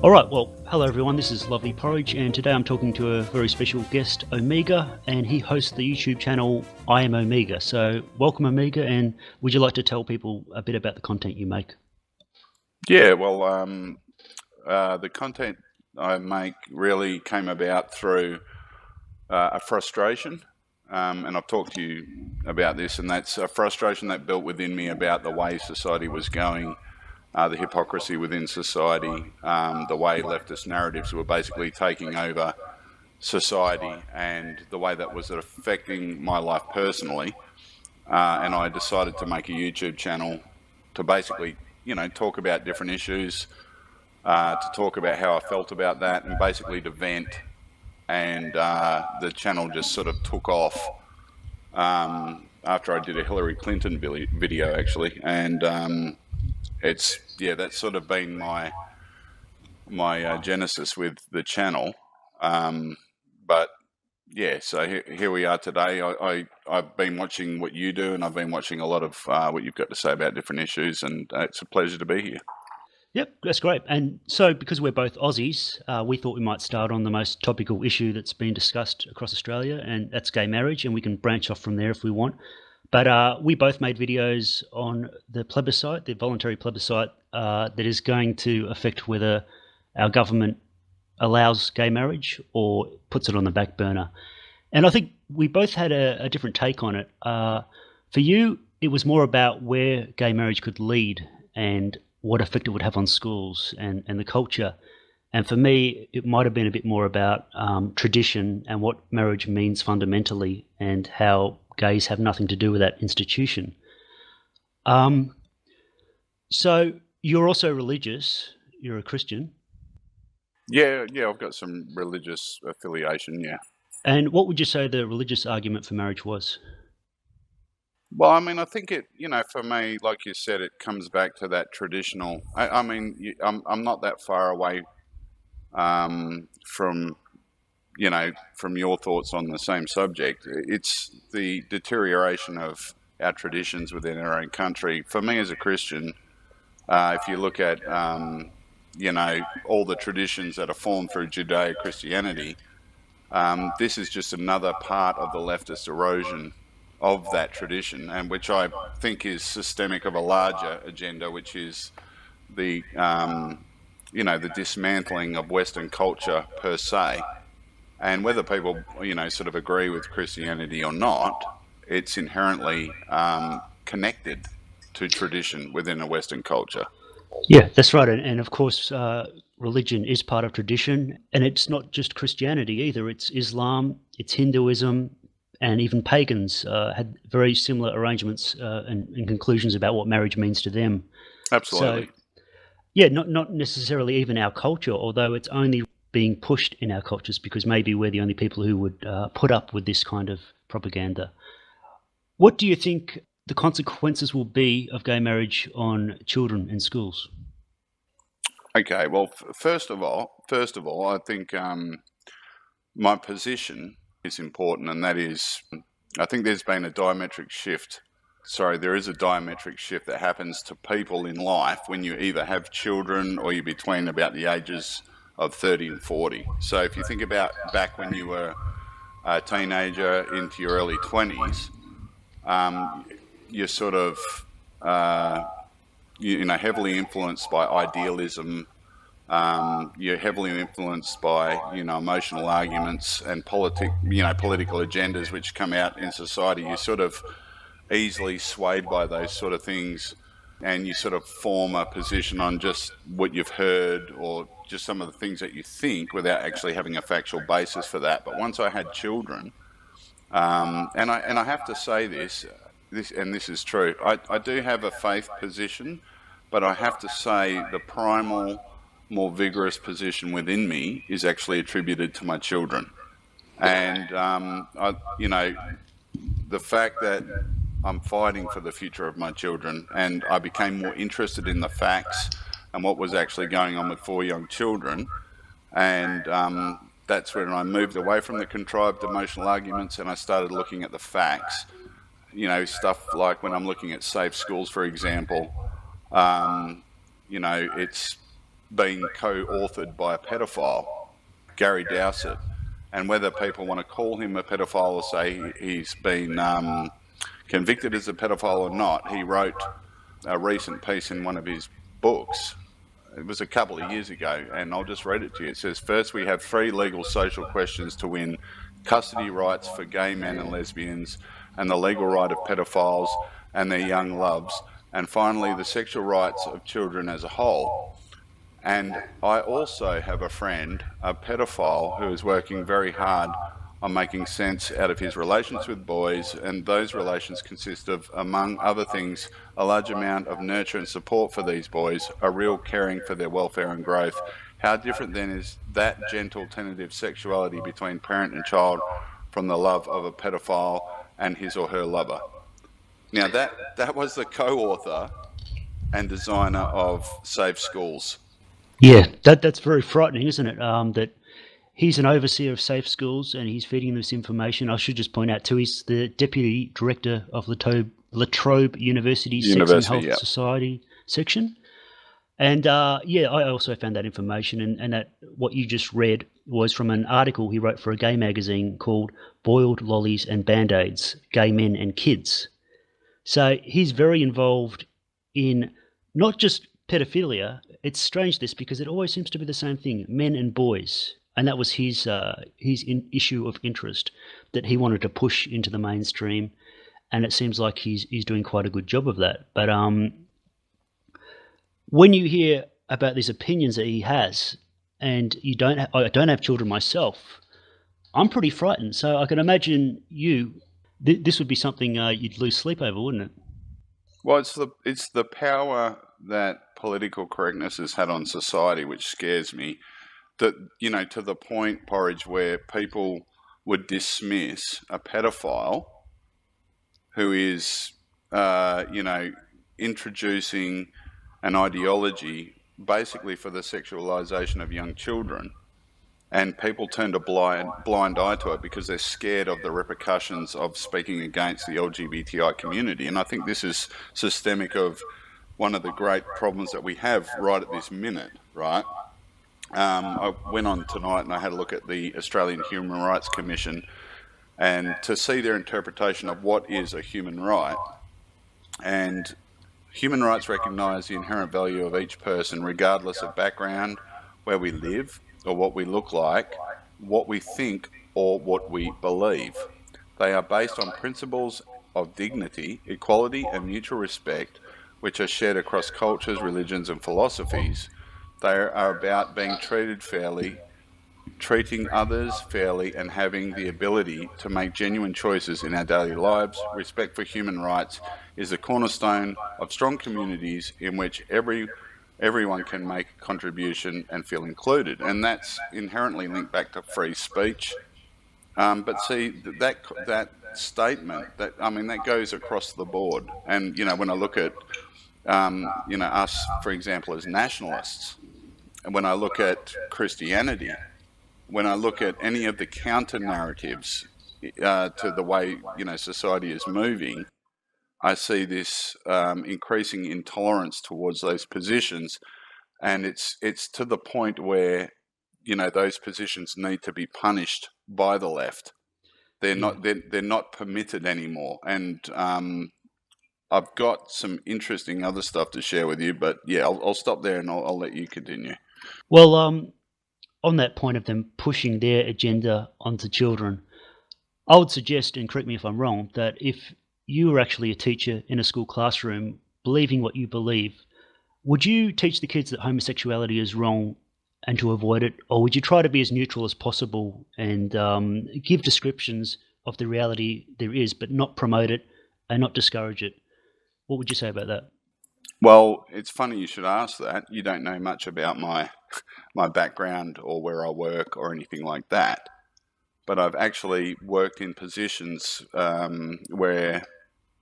All right, well, hello everyone, this is lovely Porridge, and today I'm talking to a very special guest, Omega, and he hosts the YouTube channel I Am Omega. So welcome, Omega, and would you like to tell people a bit about the content you make? Yeah, well, the content I make really came about through a frustration, and I've talked to you about this, and that's a frustration that built within me about the way society was going, the hypocrisy within society, the way leftist narratives were basically taking over society, and the way that was affecting my life personally. And I decided to make a YouTube channel to basically, talk about different issues, to talk about how I felt about that, and basically to vent. And the channel just sort of took off after I did a Hillary Clinton video, actually. And that's sort of been my genesis with the channel. But yeah, so here we are today. I've been watching what you do, and I've been watching a lot of what you've got to say about different issues, and it's a pleasure to be here. Yep, that's great. And so because we're both Aussies, we thought we might start on the most topical issue that's been discussed across Australia, and that's gay marriage, and we can branch off from there if we want. But we both made videos on the plebiscite, the voluntary plebiscite, that is going to affect whether our government allows gay marriage or puts it on the back burner. And I think we both had a different take on it. For you, it was more about where gay marriage could lead and what effect it would have on schools and the culture. And for me, it might have been a bit more about tradition and what marriage means fundamentally and how gays have nothing to do with that institution. So you're also religious, you're a Christian. Yeah, I've got some religious affiliation, yeah. And what would you say the religious argument for marriage was? Well, I mean, I think it, for me, like you said, it comes back to that traditional. I'm not that far away from your thoughts on the same subject. It's the deterioration of our traditions within our own country. For me as a Christian, if you look at, all the traditions that are formed through Judeo-Christianity, this is just another part of the leftist erosion of that tradition, and which I think is systemic of a larger agenda, which is the, the dismantling of Western culture per se. And whether people, sort of agree with Christianity or not, it's inherently connected to tradition within a Western culture. Yeah, that's right. And of course, religion is part of tradition. And it's not just Christianity either. It's Islam, it's Hinduism, and even pagans had very similar arrangements and conclusions about what marriage means to them. Absolutely. So, yeah, not necessarily even our culture, although it's only being pushed in our cultures because maybe we're the only people who would put up with this kind of propaganda. What do you think the consequences will be of gay marriage on children in schools? Okay, well, first of all, I think my position is important, and that is, I think there is a diametric shift that happens to people in life when you either have children or you're between about the ages of 30 and 40. So if you think about back when you were a teenager into your early 20s, you're sort of, heavily influenced by idealism. You're heavily influenced by, emotional arguments and political agendas which come out in society. You're sort of easily swayed by those sort of things, and you sort of form a position on just what you've heard or just some of the things that you think without actually having a factual basis for that. But once I had children, and I have to say this is true, I do have a faith position, but I have to say the primal, more vigorous position within me is actually attributed to my children. And, the fact that I'm fighting for the future of my children, and I became more interested in the facts and what was actually going on with 4 young children. And that's when I moved away from the contrived emotional arguments and I started looking at the facts. Stuff like when I'm looking at safe schools, for example, it's been co-authored by a pedophile, Gary Dowsett, and whether people want to call him a pedophile or say he's been convicted as a pedophile or not, he wrote a recent piece in one of his books. It was a couple of years ago, and I'll just read it to you. It says, first, we have 3 legal social questions to win: custody rights for gay men and lesbians, and the legal right of pedophiles and their young loves, and finally, the sexual rights of children as a whole. And I also have a friend, a pedophile, who is working very hard on making sense out of his relations with boys, and those relations consist of, among other things, a large amount of nurture and support for these boys, a real caring for their welfare and growth. How different then is that gentle, tentative sexuality between parent and child from the love of a pedophile and his or her lover? Now that was the co-author and designer of Safe Schools. Yeah, that's very frightening, isn't it? That he's an overseer of Safe Schools and he's feeding this information. I should just point out too, he's the deputy director of Latrobe University's Sex and Health Society section. And I also found that information, and that what you just read was from an article he wrote for a gay magazine called Boiled Lollies and Band-Aids, Gay Men and Kids. So he's very involved in not just pedophilia. It's strange this, because it always seems to be the same thing, men and boys. And that was his issue of interest that he wanted to push into the mainstream. And it seems like he's doing quite a good job of that. But when you hear about these opinions that he has, and I don't have children myself, I'm pretty frightened. So I can imagine this would be something you'd lose sleep over, wouldn't it? Well, it's the power that political correctness has had on society which scares me. That, to the point, Porridge, where people would dismiss a pedophile who is, introducing an ideology basically for the sexualization of young children, and people turn a blind eye to it because they're scared of the repercussions of speaking against the LGBTI community. And I think this is systemic of one of the great problems that we have right at this minute, right? I went on tonight and I had a look at the Australian Human Rights Commission, and to see their interpretation of what is a human right. And human rights recognise the inherent value of each person, regardless of background, where we live, or what we look like, what we think, or what we believe. They are based on principles of dignity, equality, and mutual respect, which are shared across cultures, religions, and philosophies. They are about being treated fairly, treating others fairly, and having the ability to make genuine choices in our daily lives. Respect for human rights is the cornerstone of strong communities in which everyone can make a contribution and feel included. And that's inherently linked back to free speech. But see, that statement, that goes across the board. And, when I look at, us, for example, as nationalists, and when I look at Christianity, when I look at any of the counter narratives to the way, society is moving, I see this increasing intolerance towards those positions, and it's to the point where those positions need to be punished by the left. They're not permitted anymore, and I've got some interesting other stuff to share with you, but yeah, I'll stop there and I'll let you continue. Well, on that point of them pushing their agenda onto children, I would suggest, and correct me if I'm wrong, that if you were actually a teacher in a school classroom believing what you believe, would you teach the kids that homosexuality is wrong and to avoid it, or would you try to be as neutral as possible and give descriptions of the reality there is, but not promote it and not discourage it? What would you say about that? Well, it's funny you should ask that. You don't know much about my background or where I work or anything like that. But I've actually worked in positions where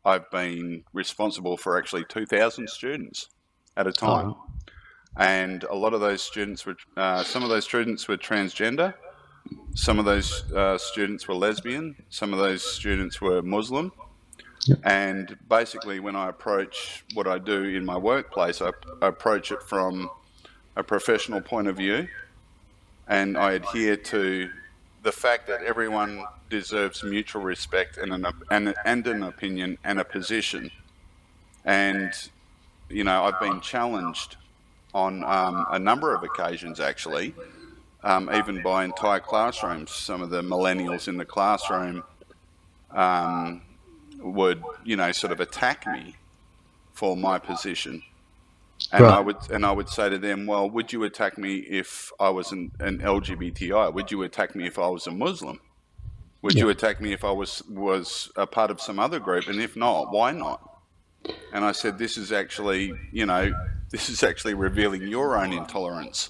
I've been responsible for actually 2,000 students at a time. Oh. And a lot of those students were, some of those students were transgender, some of those students were lesbian, some of those students were Muslim. Yep. And basically when I approach what I do in my workplace, I approach it from a professional point of view, and I adhere to the fact that everyone deserves mutual respect and an opinion and a position. And, you know, I've been challenged on a number of occasions, actually, even by entire classrooms. Some of the millennials in the classroom would, you know, sort of attack me for my position. And Right. I would say to them, well, would you attack me if I was an LGBTI? Would you attack me if I was a Muslim? Would Yeah. you attack me if I was a part of some other group? And if not, why not? And I said, this is actually, you know, this is actually revealing your own intolerance.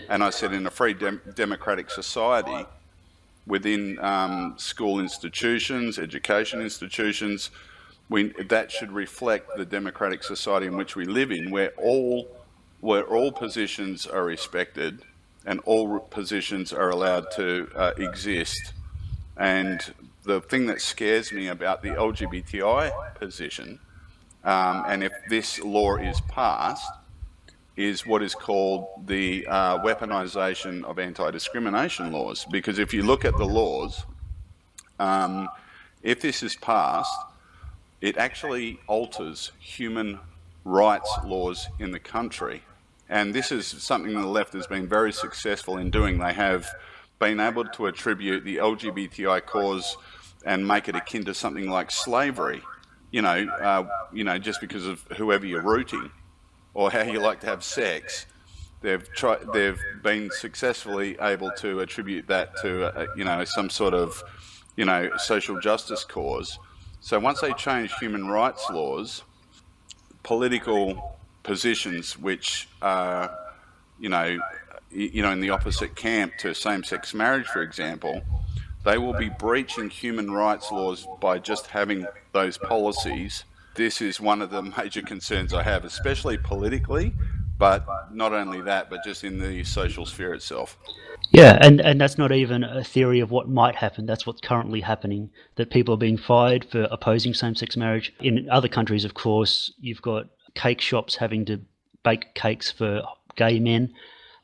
And I said, in a free democratic society, within school institutions, education institutions, that should reflect the democratic society in which we live in, where all positions are respected and all positions are allowed to exist. And the thing that scares me about the LGBTI position, and if this law is passed, is what is called the weaponization of anti-discrimination laws. Because if you look at the laws, if this is passed, it actually alters human rights laws in the country. And this is something the left has been very successful in doing. They have been able to attribute the LGBTI cause and make it akin to something like slavery, you know, just because of whoever you're rooting or how you like to have sex. They've been successfully able to attribute that to, you know, some sort of, you know, social justice cause. So once they change human rights laws, political positions which are, you know, in the opposite camp to same-sex marriage, for example, they will be breaching human rights laws by just having those policies. This is one of the major concerns I have, especially politically, but not only that, but just in the social sphere itself. Yeah, and that's not even a theory of what might happen. That's what's currently happening, that people are being fired for opposing same-sex marriage. In other countries, of course, you've got cake shops having to bake cakes for gay men,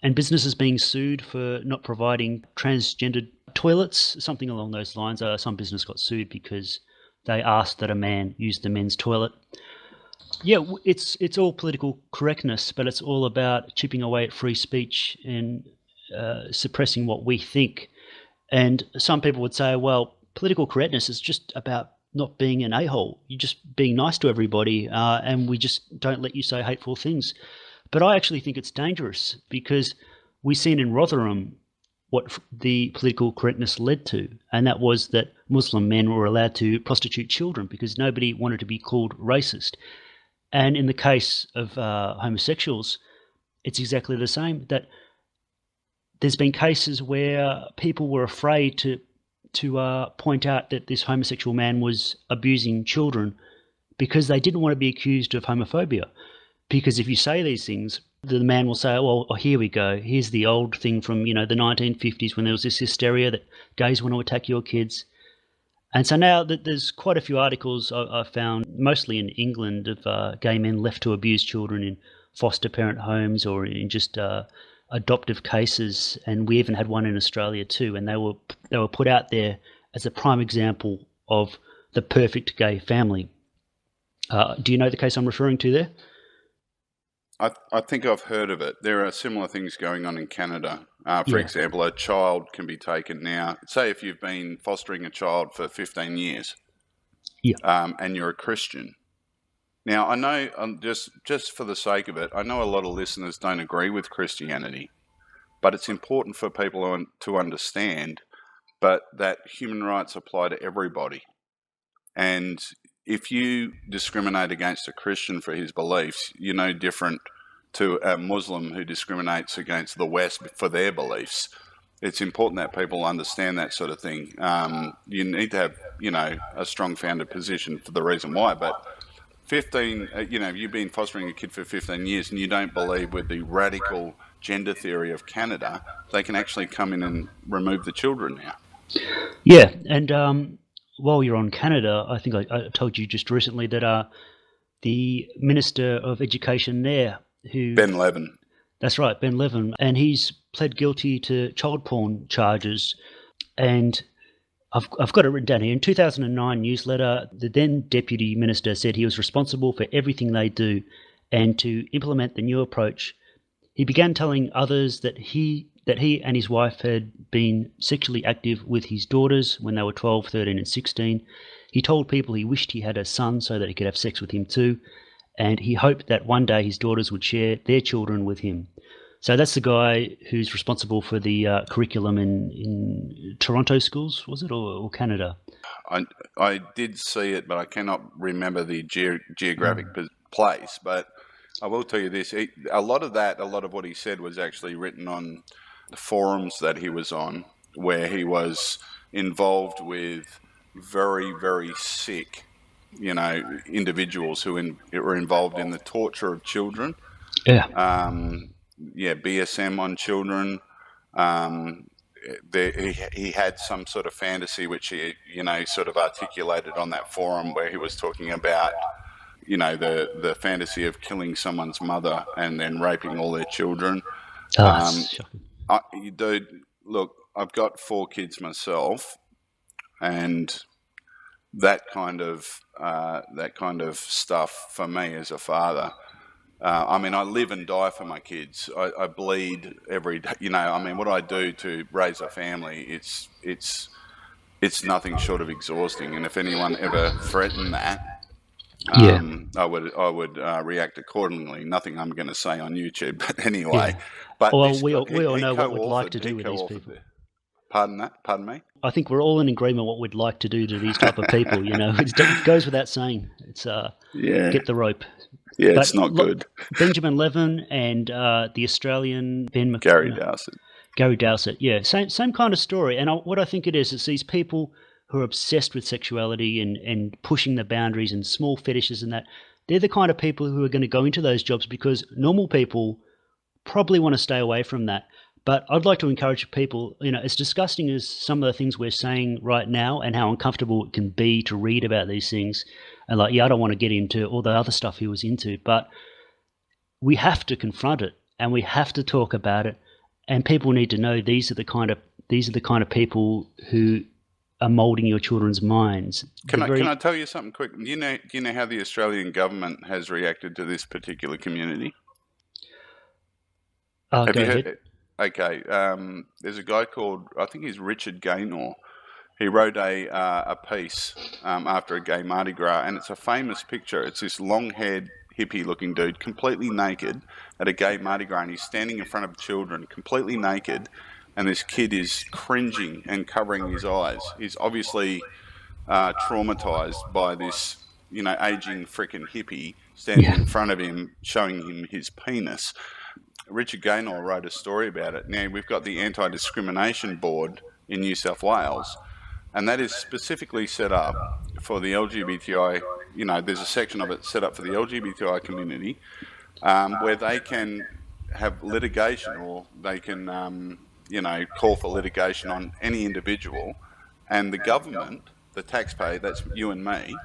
and businesses being sued for not providing transgendered toilets, something along those lines. Some business got sued because they asked that a man use the men's toilet. Yeah, it's all political correctness, but it's all about chipping away at free speech and suppressing what we think. And some people would say, well, political correctness is just about not being an a-hole. You're just being nice to everybody, and we just don't let you say hateful things. But I actually think it's dangerous, because we've seen in Rotherham what the political correctness led to, and that was that Muslim men were allowed to prostitute children because nobody wanted to be called racist. And in the case of homosexuals, it's exactly the same, that there's been cases where people were afraid to point out that this homosexual man was abusing children because they didn't want to be accused of homophobia. Because if you say these things, the man will say, well, here we go. Here's the old thing from, the 1950s when there was this hysteria that gays want to attack your kids. And so now that there's quite a few articles I've found, mostly in England, of gay men left to abuse children in foster parent homes or in just adoptive cases. And we even had one in Australia too. And they were put out there as a prime example of the perfect gay family. Do you know the case I'm referring to there? I think I've heard of it. There are similar things going on in Canada. For example, a child can be taken now. Say if you've been fostering a child for 15 years, and you're a Christian. Now, I know, just for the sake of it, I know a lot of listeners don't agree with Christianity, but it's important for people to understand that human rights apply to everybody. And if you discriminate against a Christian for his beliefs, you're no different to a Muslim who discriminates against the West for their beliefs. It's important that people understand that sort of thing. You need to have, a strong founded position for the reason why. But 15, you've been fostering a kid for 15 years and you don't believe with the radical gender theory of Canada, they can actually come in and remove the children now. Yeah, and while you're on Canada, I think I told you just recently that the Minister of Education there, Ben Levin. That's right, Ben Levin, and he's pled guilty to child porn charges. And I've got it written down here. In 2009 newsletter, the then deputy minister said he was responsible for everything they do, and to implement the new approach, he began telling others that he and his wife had been sexually active with his daughters when they were 12, 13, and 16. He told people he wished he had a son so that he could have sex with him too, and he hoped that one day his daughters would share their children with him. So that's the guy who's responsible for the curriculum in Toronto schools, was it, or Canada? I did see it, but I cannot remember the geographic place. But I will tell you this: a lot of what he said was actually written on the forums that he was on, where he was involved with very, very sick, individuals who were involved in the torture of children. Yeah. BSM on children. He had some sort of fantasy which he, sort of articulated on that forum, where he was talking about, the fantasy of killing someone's mother and then raping all their children. Dude, look, I've got 4 kids myself, and that kind of stuff for me as a father. I live and die for my kids. I bleed every day. What I do to raise a family, it's nothing short of exhausting. And if anyone ever threatened that, I would react accordingly. Nothing I'm going to say on YouTube, but anyway. Yeah. But we all know what we'd like to do with these people. Pardon me? I think we're all in agreement what we'd like to do to these type of people. It goes without saying. It's get the rope. Yeah, but it's not good. Benjamin Levin and the Australian Gary Dowsett. Gary Dowsett, yeah, same kind of story. And what I think it is these people who are obsessed with sexuality and pushing the boundaries and small fetishes and that. They're the kind of people who are going to go into those jobs, because normal people probably want to stay away from that. But I'd like to encourage people, as disgusting as some of the things we're saying right now and how uncomfortable it can be to read about these things, and I don't want to get into all the other stuff he was into, but we have to confront it and we have to talk about it, and people need to know these are the kind of people who are molding your children's minds. Can I tell you something quick? Do you know how the Australian government has reacted to this particular community? Have you heard? Okay, there's a guy called, I think he's Richard Gaynor. He wrote a piece after a gay Mardi Gras, and it's a famous picture. It's this long-haired, hippie-looking dude, completely naked, at a gay Mardi Gras, and he's standing in front of children, completely naked, and this kid is cringing and covering his eyes. He's obviously traumatized by this, aging frickin' hippie standing in front of him, showing him his penis. Richard Gaynor wrote a story about it. Now, we've got the Anti-Discrimination Board in New South Wales, and that is specifically set up for the LGBTI, there's a section of it set up for the LGBTI community, where they can have litigation, or they can, call for litigation on any individual, and the government, the taxpayer, that's you and me,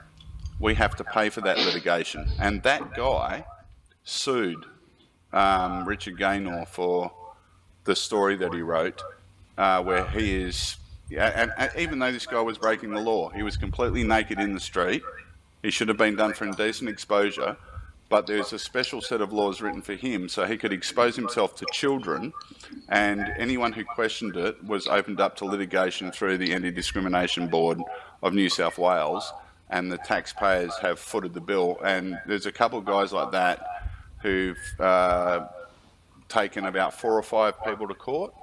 we have to pay for that litigation. And that guy sued Richard Gaynor for the story that he wrote, where he is, and even though this guy was breaking the law, he was completely naked in the street. He should have been done for indecent exposure, but there's a special set of laws written for him so he could expose himself to children, and anyone who questioned it was opened up to litigation through the Anti-Discrimination Board of New South Wales, and the taxpayers have footed the bill. And there's a couple of guys like that who've taken about 4 or 5 people to court.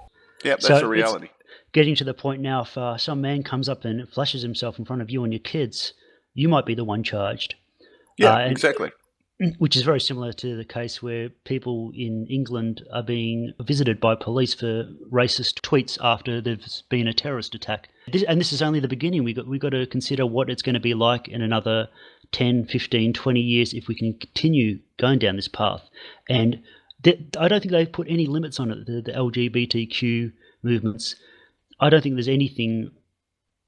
Yep, that's a reality. Getting to the point now, if some man comes up and flashes himself in front of you and your kids, you might be the one charged. Yeah, exactly. Which is very similar to the case where people in England are being visited by police for racist tweets after there's been a terrorist attack. This is only the beginning. We've got to consider what it's going to be like in another 10, 15, 20 years if we can continue going down this path. And I don't think they've put any limits on it, the LGBTQ movements. I don't think there's anything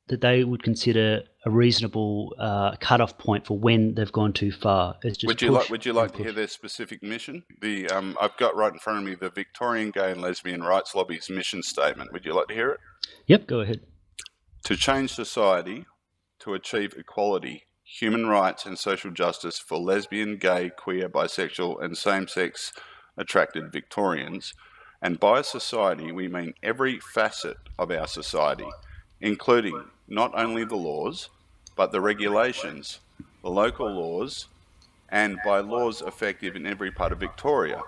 that they would consider a reasonable cut-off point for when they've gone too far. It's just Would you like to hear their specific mission? I've got right in front of me the Victorian Gay and Lesbian Rights Lobby's mission statement. Would you like to hear it? Yep, go ahead. To change society, to achieve equality, human rights and social justice for lesbian, gay, queer, bisexual and same-sex attracted Victorians. And by society, we mean every facet of our society, including not only the laws, but the regulations, the local laws, and by laws effective in every part of Victoria,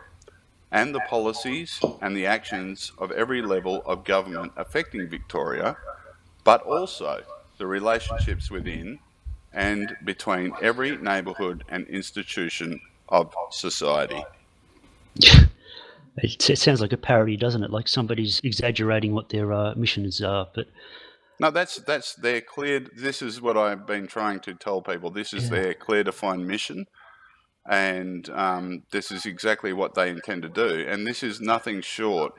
and the policies and the actions of every level of government affecting Victoria, but also the relationships within and between every neighbourhood and institution of society. It sounds like a parody, doesn't it? Like somebody's exaggerating what their missions are. But no, that's their clear. This is what I've been trying to tell people. This is their clear, defined mission, and this is exactly what they intend to do. And this is nothing short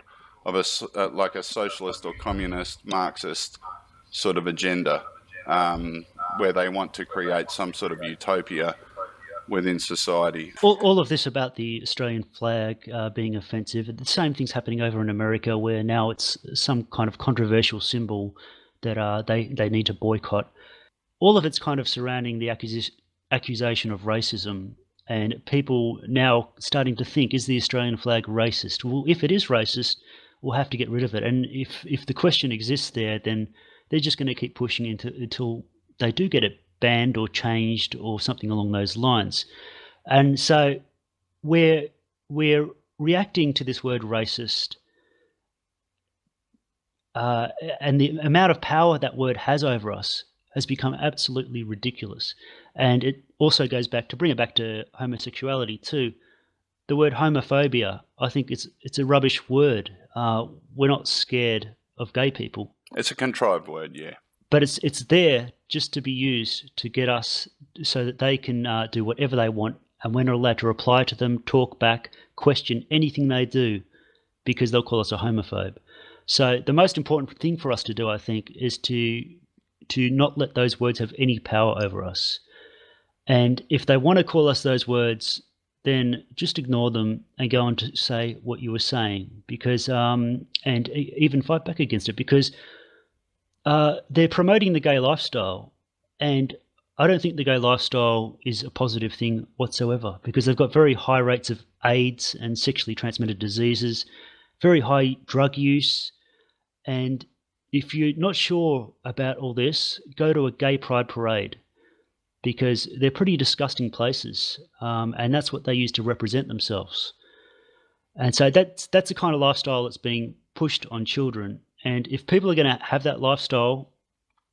of like a socialist or communist, Marxist sort of agenda, where they want to create some sort of utopia within society. All of this about the Australian flag being offensive, the same thing's happening over in America, where now it's some kind of controversial symbol that they need to boycott. All of it's kind of surrounding the accusation of racism, and people now starting to think, is the Australian flag racist? Well, if it is racist, we'll have to get rid of it. And if the question exists there, then they're just going to keep pushing until they do get it banned or changed or something along those lines. And so we're reacting to this word racist, and the amount of power that word has over us has become absolutely ridiculous. And it also goes back, to bring it back to homosexuality too, the word homophobia, I think it's a rubbish word. We're not scared of gay people. It's a contrived word, yeah. But it's there just to be used to get us so that they can do whatever they want, and we're not allowed to reply to them, talk back, question anything they do, because they'll call us a homophobe. So the most important thing for us to do, I think, is to not let those words have any power over us. And if they want to call us those words, then just ignore them and go on to say what you were saying, because and even fight back against it, because they're promoting the gay lifestyle, and I don't think the gay lifestyle is a positive thing whatsoever, because they've got very high rates of AIDS and sexually transmitted diseases, very high drug use. And if you're not sure about all this, go to a gay pride parade, because they're pretty disgusting places, and that's what they use to represent themselves. And so that's the kind of lifestyle that's being pushed on children. And if people are going to have that lifestyle,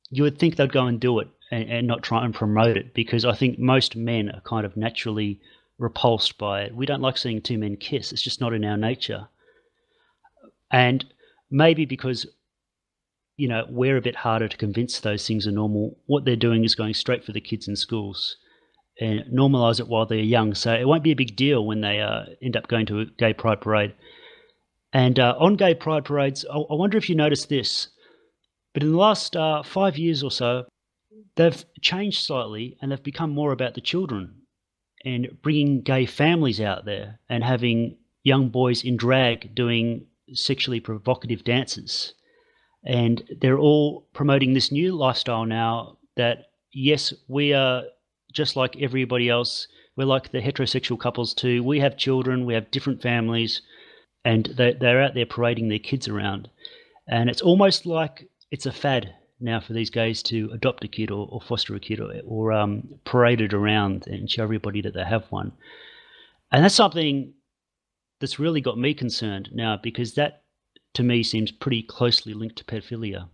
you would think they'd go and do it and not try and promote it, because I think most men are kind of naturally repulsed by it. We don't like seeing two men kiss. It's just not in our nature. And maybe because, you know, we're a bit harder to convince those things are normal, what they're doing is going straight for the kids in schools and normalise it while they're young. So it won't be a big deal when they end up going to a gay pride parade. And on gay pride parades, I wonder if you noticed this, but in the last 5 years or so, they've changed slightly, and they've become more about the children and bringing gay families out there and having young boys in drag doing sexually provocative dances. And they're all promoting this new lifestyle now that, yes, we are just like everybody else. We're like the heterosexual couples too. We have children, we have different families, and they're out there parading their kids around. And it's almost like it's a fad now for these gays to adopt a kid or foster a kid or parade it around and show everybody that they have one. And that's something that's really got me concerned now, because that, to me, seems pretty closely linked to pedophilia.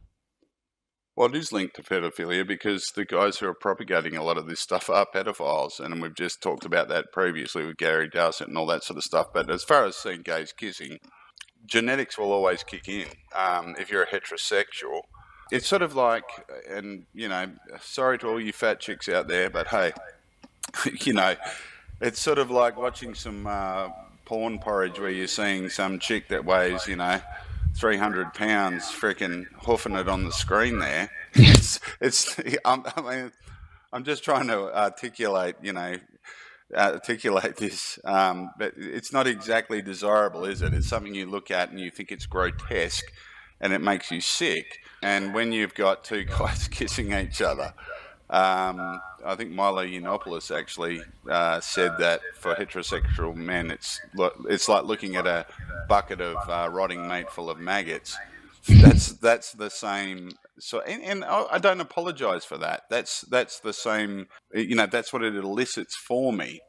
Well, it is linked to pedophilia because the guys who are propagating a lot of this stuff are pedophiles, and we've just talked about that previously with Gary Dowsett and all that sort of stuff. But as far as seeing gays kissing, genetics will always kick in. If you're a heterosexual, it's sort of like, and, you know, sorry to all you fat chicks out there, but hey, you know, it's sort of like watching some porn porridge where you're seeing some chick that weighs, you know, 300 pounds freaking hoofing it on the screen there, it's I mean, I'm just trying to articulate, articulate this, but it's not exactly desirable, is it? It's something you look at and you think it's grotesque, and it makes you sick. And when you've got two guys kissing each other, I think Milo Yiannopoulos actually said that for heterosexual men, it's like looking at a bucket of rotting meat full of maggots. That's the same. So, and I don't apologise for that. That's the same. That's what it elicits for me.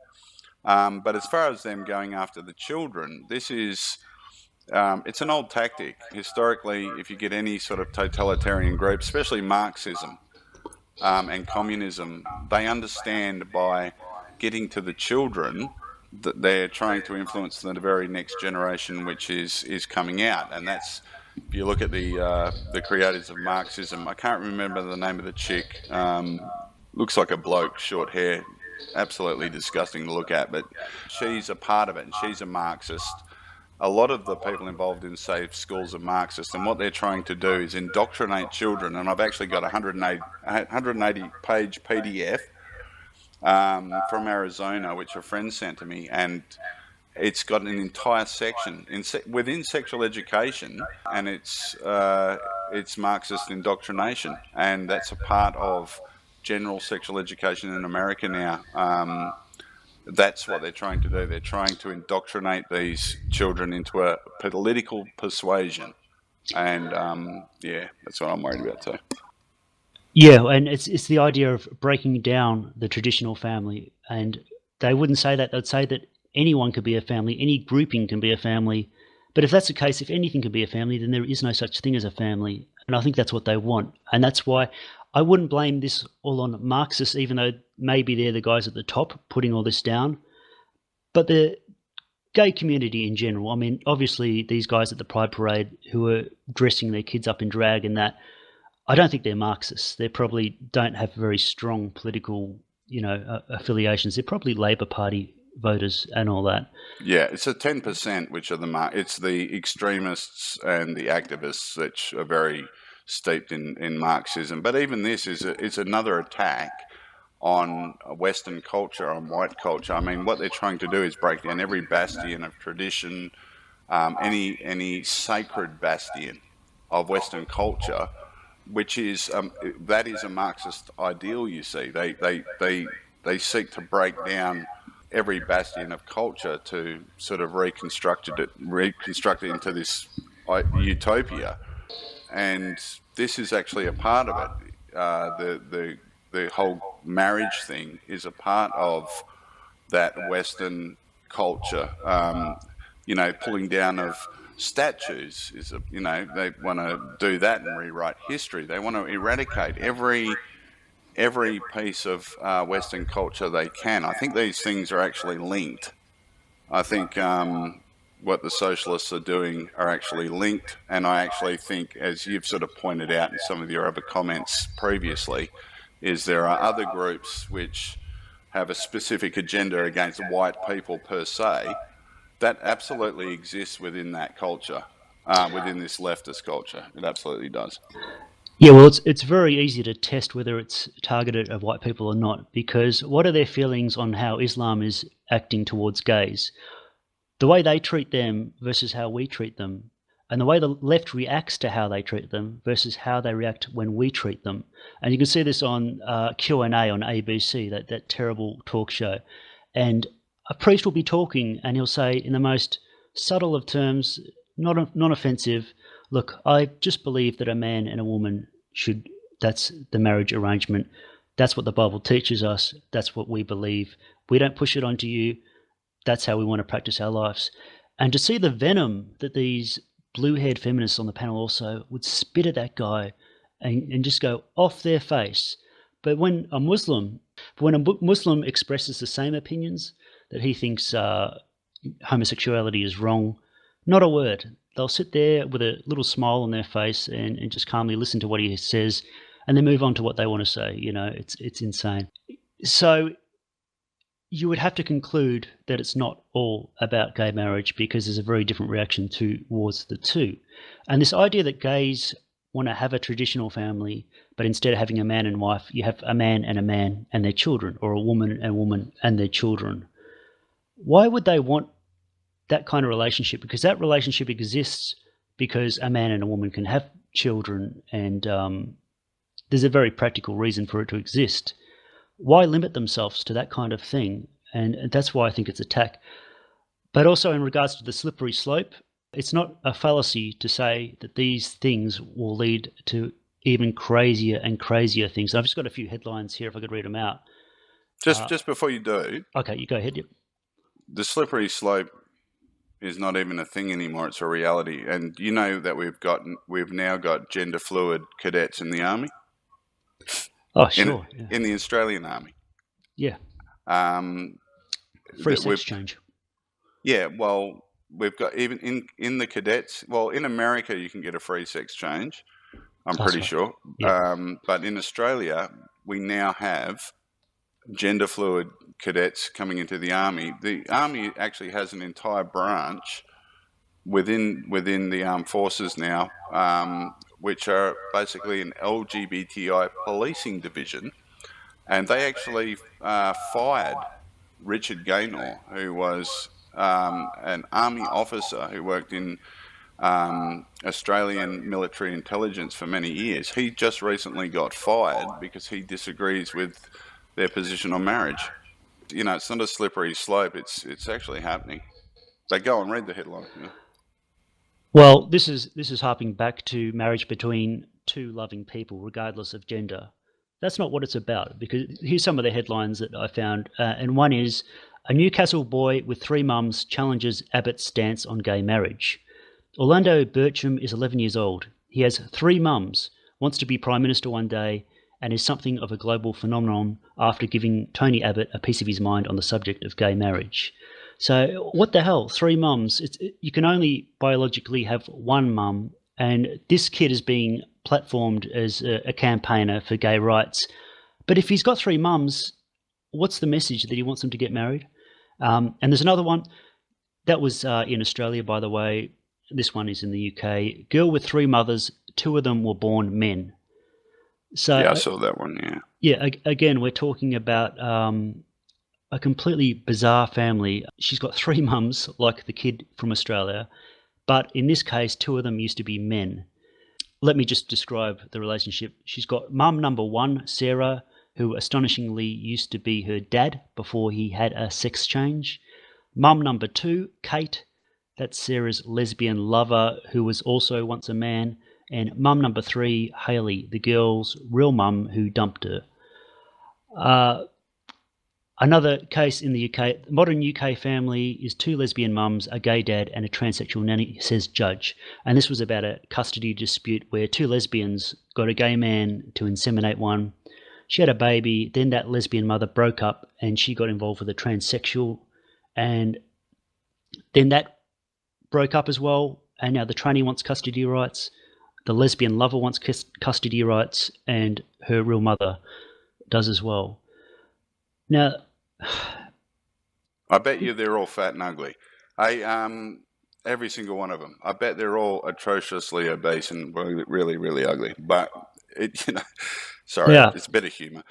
But as far as them going after the children, this is. It's an old tactic. Historically, if you get any sort of totalitarian group, especially Marxism and communism, they understand by getting to the children that they're trying to influence the very next generation, which is coming out. And that's, if you look at the creators of Marxism, I can't remember the name of the chick. Looks like a bloke, short hair, absolutely disgusting to look at, but she's a part of it, and she's a Marxist. A lot of the people involved in, say, schools are Marxist, and what they're trying to do is indoctrinate children. And I've actually got a 180-page PDF from Arizona, which a friend sent to me, and it's got an entire section within sexual education, and it's Marxist indoctrination, and that's a part of general sexual education in America now. That's what they're trying to do. They're trying to indoctrinate these children into a political persuasion, and that's what I'm worried about too. Yeah, and it's the idea of breaking down the traditional family, and they wouldn't say that. They'd say that anyone could be a family, any grouping can be a family. But if that's the case, if anything can be a family, then there is no such thing as a family. And I think that's what they want. And that's why I wouldn't blame this all on Marxists, even though maybe they're the guys at the top putting all this down. But the gay community in general, I mean, obviously these guys at the Pride Parade who are dressing their kids up in drag and that, I don't think they're Marxists. They probably don't have very strong political, affiliations. They're probably Labor Party voters and all that. Yeah, it's a 10%, which are it's the extremists and the activists that are very steeped in Marxism. But even this is another attack on Western culture, on white culture. I mean, what they're trying to do is break down every bastion of tradition, any sacred bastion of Western culture, which is that is a Marxist ideal. You see, they seek to break down every bastion of culture to sort of reconstruct it into this utopia, and this is actually a part of it. The whole marriage thing is a part of that Western culture. Pulling down of statues is they want to do that and rewrite history. They want to eradicate every piece of Western culture they can. I think these things are actually linked. I think what the socialists are doing are actually linked, and I actually think, as you've sort of pointed out in some of your other comments previously, is there are other groups which have a specific agenda against white people per se that absolutely exists within that culture, within this leftist culture. It absolutely does. Yeah, well, it's very easy to test whether it's targeted at white people or not, because what are their feelings on how Islam is acting towards gays? The way they treat them versus how we treat them, and the way the left reacts to how they treat them versus how they react when we treat them. And you can see this on Q&A on ABC, that terrible talk show. And a priest will be talking and he'll say in the most subtle of terms, non-offensive, look, I just believe that a man and a woman that's the marriage arrangement. That's what the Bible teaches us. That's what we believe. We don't push it onto you. That's how we want to practice our lives. And to see the venom that these blue-haired feminists on the panel also would spit at that guy and just go off their face. But when a Muslim expresses the same opinions, that he thinks homosexuality is wrong, not a word. They'll sit there with a little smile on their face and just calmly listen to what he says and then move on to what they want to say. It's insane. So you would have to conclude that it's not all about gay marriage, because there's a very different reaction towards the two. And this idea that gays want to have a traditional family, but instead of having a man and wife, you have a man and their children, or a woman and their children. Why would they want that kind of relationship? Because that relationship exists because a man and a woman can have children, and there's a very practical reason for it to exist. Why limit themselves to that kind of thing? And that's why I think it's attack. But also in regards to the slippery slope, it's not a fallacy to say that these things will lead to even crazier and crazier things. I've just got a few headlines here if I could read them out. Just before you do. Okay, you go ahead. Yep. The slippery slope is not even a thing anymore. It's a reality. And you know that we've now got gender fluid cadets in the army. Oh, sure. In the Australian Army. Yeah. Free sex change. Yeah, well, we've got even in the cadets. Well, in America, you can get a free sex change. I'm pretty sure. Yeah. But in Australia, we now have gender fluid cadets coming into the army. The army actually has an entire branch within the armed forces now, which are basically an LGBTI policing division, and they actually fired Richard Gaynor, who was an army officer who worked in Australian military intelligence for many years. He just recently got fired because he disagrees with their position on marriage. You know, it's not a slippery slope. It's actually happening. They go and read the headline. Yeah. Well, this is harping back to marriage between two loving people, regardless of gender. That's not what it's about, because here's some of the headlines that I found. And one is, a Newcastle boy with 3 mums challenges Abbott's stance on gay marriage. Orlando Bircham is 11 years old. He has 3 mums, wants to be Prime Minister one day, and is something of a global phenomenon after giving Tony Abbott a piece of his mind on the subject of gay marriage. So what the hell, 3 mums? You can only biologically have 1 mum, and this kid is being platformed as a campaigner for gay rights. But if he's got 3 mums, what's the message? That he wants them to get married? And there's another one. That was in Australia, by the way. This one is in the UK. Girl with 3 mothers, 2 of them were born men. So yeah, I saw that one, yeah. Yeah, again, we're talking about a completely bizarre family. She's got 3 mums, like the kid from Australia, but in this case, 2 of them used to be men. Let me just describe the relationship. She's got mum number 1, Sarah, who astonishingly used to be her dad before he had a sex change. Mum number 2, Kate, that's Sarah's lesbian lover, who was also once a man. And mum number 3, Hayley, the girl's real mum who dumped her. Another case in the UK, modern UK family is 2 lesbian mums, a gay dad and a transsexual nanny, says judge. And this was about a custody dispute where 2 lesbians got a gay man to inseminate one. She had a baby, then that lesbian mother broke up and she got involved with a transsexual, and then that broke up as well, and now the tranny wants custody rights, the lesbian lover wants custody rights, and her real mother does as well. Now, I bet you they're all fat and ugly. Every single one of them. I bet they're all atrociously obese and really, really ugly. But sorry, yeah. It's a bit of humour.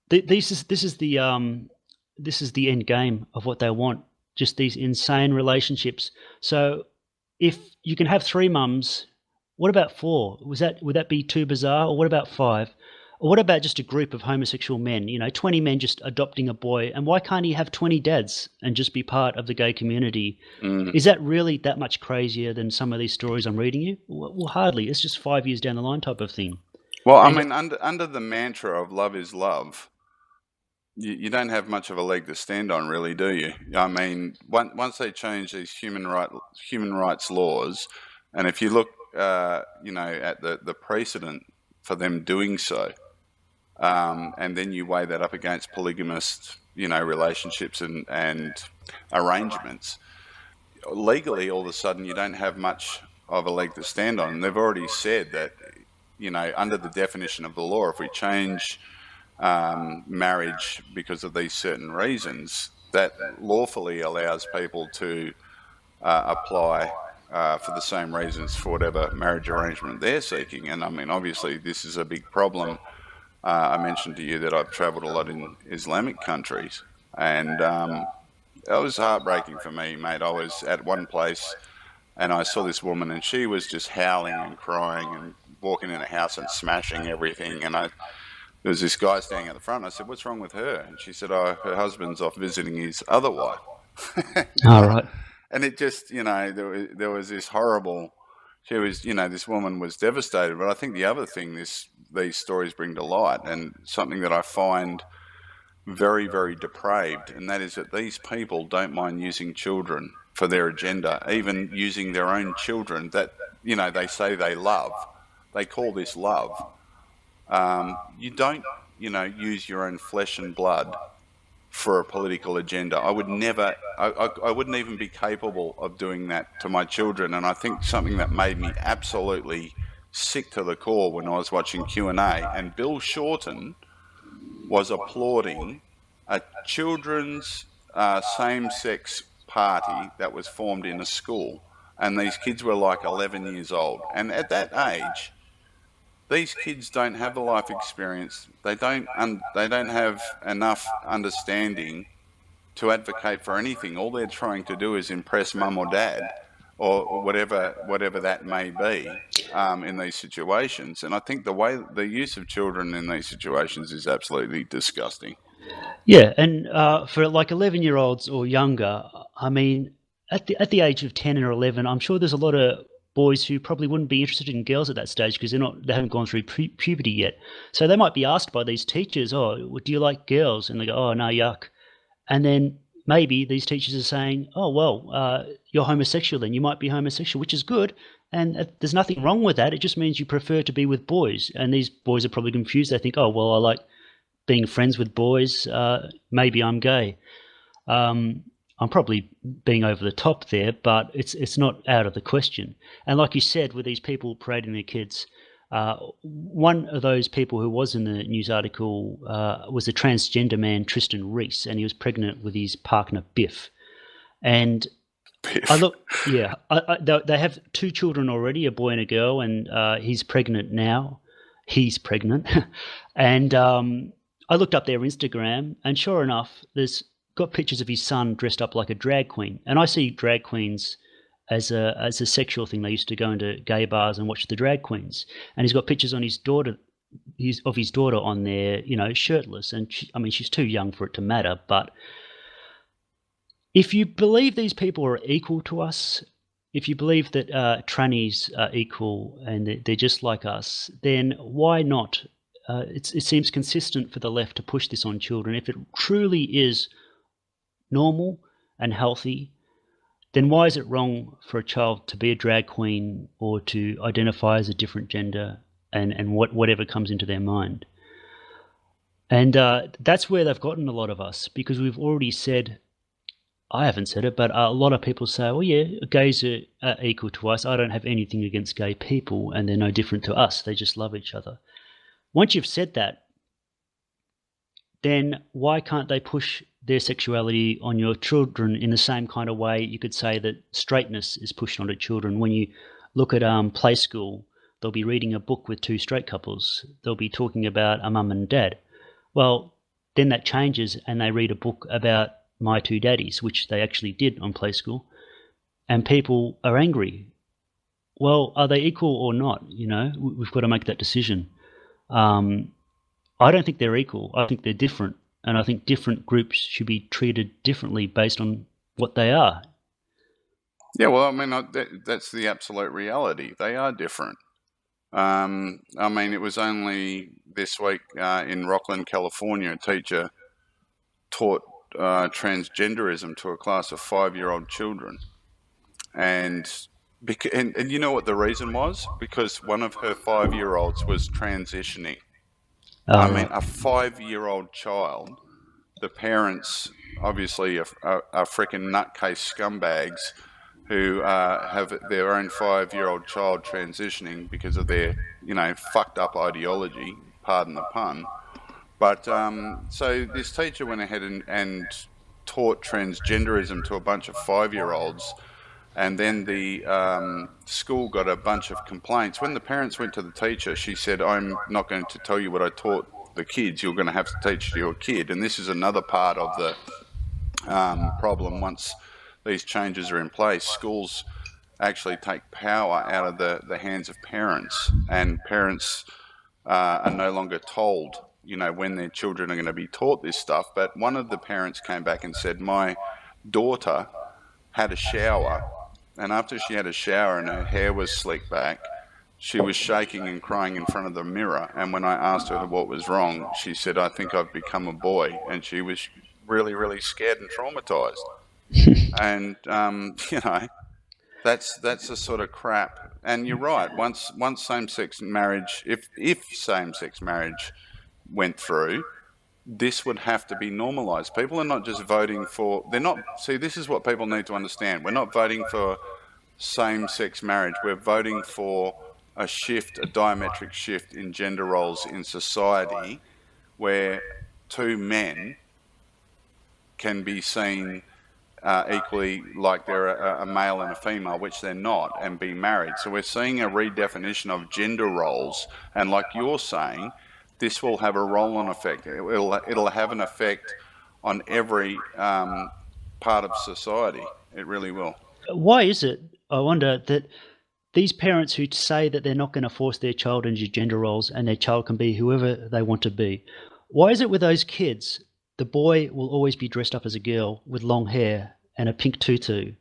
This is the end game of what they want. Just these insane relationships. So, if you can have 3 mums, what about 4? Would that be too bizarre? Or what about 5? Or what about just a group of homosexual men? 20 men just adopting a boy, and why can't he have 20 dads and just be part of the gay community? Mm. Is that really that much crazier than some of these stories I'm reading you? Well, hardly. It's just 5 years down the line type of thing. Well, I mean, under the mantra of love is love, you don't have much of a leg to stand on, really, do you? I mean, once they change these human rights laws, and if you look, at the precedent for them doing so, and then you weigh that up against polygamous, relationships and arrangements, legally, all of a sudden, you don't have much of a leg to stand on. And they've already said that, under the definition of the law, if we change marriage because of these certain reasons, that lawfully allows people to apply for the same reasons for whatever marriage arrangement they're seeking. And I mean, obviously, this is a big problem. I mentioned to you that I've travelled a lot in Islamic countries, and it was heartbreaking for me, mate. I was at one place and I saw this woman, and she was just howling and crying and walking in a house and smashing everything. And there was this guy standing at the front. And I said, "What's wrong with her?" And she said, "Oh, her husband's off visiting his other wife." All right. And it just, there was this horrible. She was, this woman was devastated. But I think the other thing these stories bring to light, and something that I find very, very depraved, and that is that these people don't mind using children for their agenda, even using their own children that, they say they love. They call this love. You don't, use your own flesh and blood for a political agenda. I would never, I wouldn't even be capable of doing that to my children. And I think something that made me absolutely sick to the core when I was watching Q&A, and Bill Shorten was applauding a children's same-sex party that was formed in a school, and these kids were like 11 years old. And at that age, these kids don't have the life experience. They don't have enough understanding to advocate for anything. All they're trying to do is impress mum or dad, or whatever that may be, in these situations. And I think the use of children in these situations is absolutely disgusting. Yeah, and for like 11-year-olds or younger, I mean, at the age of 10 or 11, I'm sure there's a lot of boys who probably wouldn't be interested in girls at that stage because they haven't gone through puberty yet. So they might be asked by these teachers, "Oh, do you like girls?" And they go, "Oh, no, yuck." And then maybe these teachers are saying, "Oh, well, you're homosexual, then you might be homosexual," which is good. And there's nothing wrong with that. It just means you prefer to be with boys. And these boys are probably confused. They think, "Oh, well, I like being friends with boys. Maybe I'm gay." I'm probably being over the top there, but it's not out of the question. And like you said, with these people parading their kids, one of those people who was in the news article was a transgender man, Tristan Reese, and he was pregnant with his partner, Biff. And Biff. They have 2 children already, a boy and a girl, and he's pregnant now. He's pregnant. And I looked up their Instagram, and sure enough, there's got pictures of his son dressed up like a drag queen. And I see drag queens as a sexual thing. They used to go into gay bars and watch the drag queens. And he's got pictures on his daughter on there, shirtless. And she's too young for it to matter. But if you believe these people are equal to us, if you believe that trannies are equal and they're just like us, then why not? It seems consistent for the left to push this on children. If it truly is normal and healthy, then why is it wrong for a child to be a drag queen or to identify as a different gender and whatever comes into their mind? And that's where they've gotten a lot of us, because we've already said, I haven't said it, but a lot of people say, "Well, yeah, gays are equal to us. I don't have anything against gay people, and they're no different to us. They just love each other." Once you've said that, then why can't they push their sexuality on your children in the same kind of way you could say that straightness is pushed onto children? When you look at Play School, they'll be reading a book with 2 straight couples. They'll be talking about a mum and dad. Well, then that changes and they read a book about My 2 Daddies, which they actually did on Play School, and people are angry. Well, are they equal or not? We've got to make that decision. I don't think they're equal. I think they're different. And I think different groups should be treated differently based on what they are. Yeah, well, I mean, that's the absolute reality. They are different. It was only this week in Rockland, California, a teacher taught transgenderism to a class of 5-year-old children. And you know what the reason was? Because one of her 5-year-olds was transitioning. A 5-year-old child, the parents obviously are freaking nutcase scumbags who have their own 5-year-old child transitioning because of their, fucked up ideology, pardon the pun. But so this teacher went ahead and taught transgenderism to a bunch of 5-year-olds, And then the school got a bunch of complaints. When the parents went to the teacher, she said, "I'm not going to tell you what I taught the kids. You're going to have to teach to your kid." And this is another part of the problem. Once these changes are in place, schools actually take power out of the hands of parents, and parents are no longer told, when their children are going to be taught this stuff. But one of the parents came back and said, "My daughter had a shower, and after she had a shower and her hair was slicked back, she was shaking and crying in front of the mirror. And when I asked her what was wrong, she said, 'I think I've become a boy.'" And she was really, really scared and traumatized. And, that's the sort of crap. And you're right. Once same-sex marriage, if same-sex marriage went through, this would have to be normalised. People are not just voting for. They're not. See, this is what people need to understand. We're not voting for same-sex marriage. We're voting for a shift, a diametric shift in gender roles in society, where two men can be seen equally like they're a male and a female, which they're not, and be married. So we're seeing a redefinition of gender roles, and like you're saying, this will have a roll-on effect. It'll have an effect on every part of society. It really will. Why is it, I wonder, that these parents who say that they're not going to force their child into gender roles and their child can be whoever they want to be, why is it with those kids, the boy will always be dressed up as a girl with long hair and a pink tutu?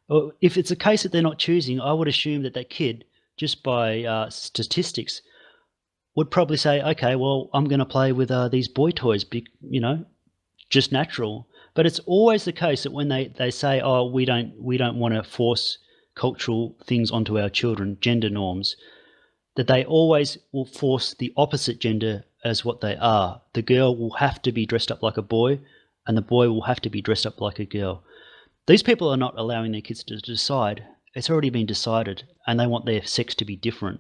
Or if it's a case that they're not choosing, I would assume that that kid, just by statistics, would probably say, okay, well, I'm going to play with these boy toys, just natural. But it's always the case that when they say, oh, we don't want to force cultural things onto our children, gender norms, that they always will force the opposite gender as what they are. The girl will have to be dressed up like a boy, and the boy will have to be dressed up like a girl. These people are not allowing their kids to decide. It's already been decided, and they want their sex to be different.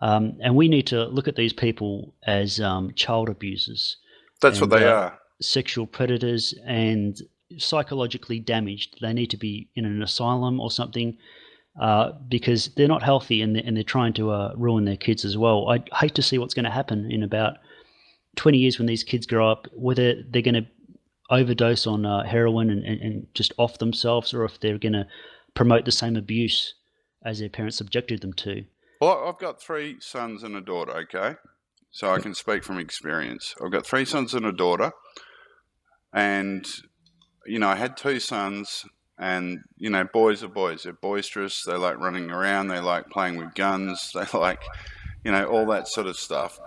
And we need to look at these people as child abusers. That's what they are. Sexual predators and psychologically damaged. They need to be in an asylum or something because they're not healthy, and they're trying to ruin their kids as well. I hate to see what's going to happen in about 20 years when these kids grow up, whether they're going to overdose on heroin and just off themselves, or if they're going to promote the same abuse as their parents subjected them to. Well, I've got 3 sons and a daughter, okay? So I can speak from experience. I've got 3 sons and a daughter, and, I had 2 sons, and, boys are boys. They're boisterous, they like running around, they like playing with guns, they like, all that sort of stuff.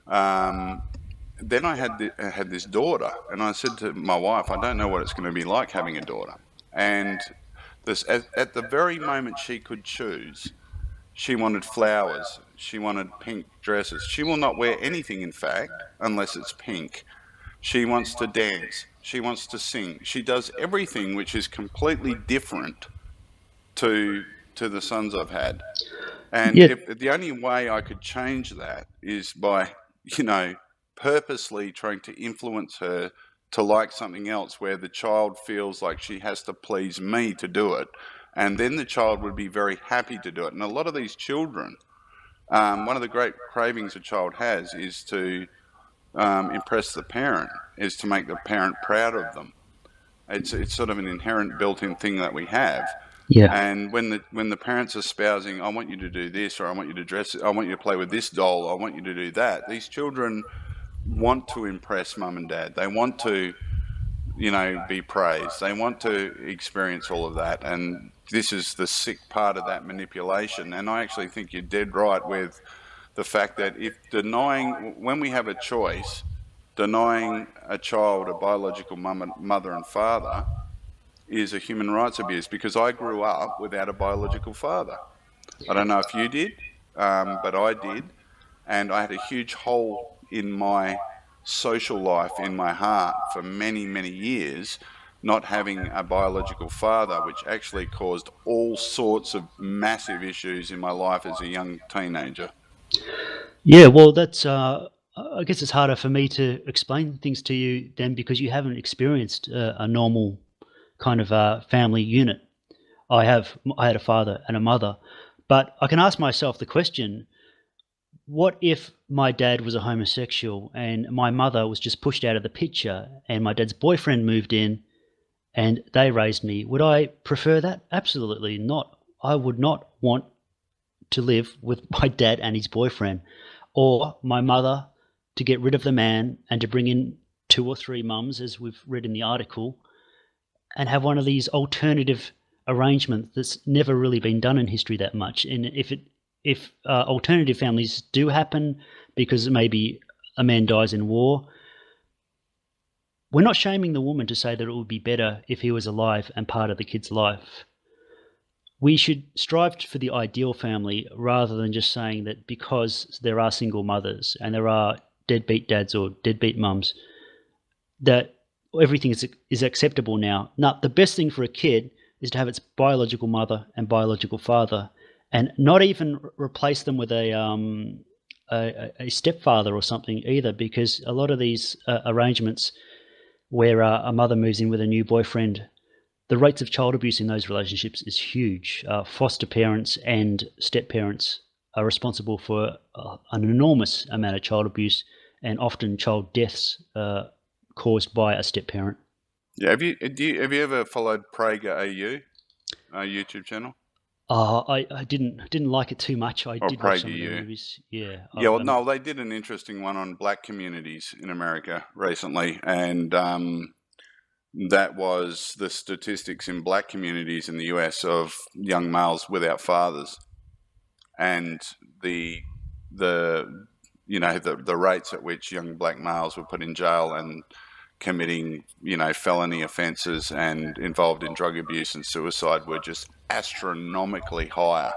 Then I had this daughter, and I said to my wife, I don't know what it's going to be like having a daughter. And at the very moment she could choose, she wanted flowers. She wanted pink dresses. She will not wear anything, in fact, unless it's pink. She wants to dance. She wants to sing. She does everything which is completely different to the sons I've had. And if the only way I could change that is by, purposely trying to influence her to like something else, where the child feels like she has to please me to do it. And then the child would be very happy to do it. And a lot of these children, one of the great cravings a child has is to impress the parent, is to make the parent proud of them. It's sort of an inherent built-in thing that we have. Yeah. And when the parents are espousing, I want you to do this, or I want you to dress, I want you to play with this doll, I want you to do that, these children want to impress mum and dad. They want to, be praised. They want to experience all of that. And this is the sick part of that manipulation. And I actually think you're dead right with the fact that when we have a choice, denying a child a biological mother and father is a human rights abuse, because I grew up without a biological father. I don't know if you did, but I did. And I had a huge hole in my social life, in my heart, for many, many years, not having a biological father, which actually caused all sorts of massive issues in my life as a young teenager. Yeah, well, that's, I guess it's harder for me to explain things to you then, because you haven't experienced a normal kind of family unit. I had a father and a mother, but I can ask myself the question: what if my dad was a homosexual and my mother was just pushed out of the picture, and my dad's boyfriend moved in and they raised me? Would I prefer that? Absolutely not. I would not want to live with my dad and his boyfriend, or my mother to get rid of the man and to bring in two or three mums, as we've read in the article, and have one of these alternative arrangements that's never really been done in history that much. And if alternative families do happen because maybe a man dies in war, we're not shaming the woman to say that it would be better if he was alive and part of the kid's life. We should strive for the ideal family rather than just saying that because there are single mothers and there are deadbeat dads or deadbeat mums, that everything is acceptable now. No, the best thing for a kid is to have its biological mother and biological father, and not even replace them with a stepfather or something either, because a lot of these arrangements where a mother moves in with a new boyfriend, the rates of child abuse in those relationships is huge. Foster parents and step parents are responsible for an enormous amount of child abuse and often child deaths caused by a step parent. Yeah, have you ever followed Prager AU, YouTube channel? I didn't like it too much. I did watch some of the movies. Yeah. Yeah. Well, no, they did an interesting one on black communities in America recently, and that was the statistics in black communities in the US of young males without fathers, and the rates at which young black males were put in jail and committing, felony offences and involved in drug abuse and suicide were just astronomically higher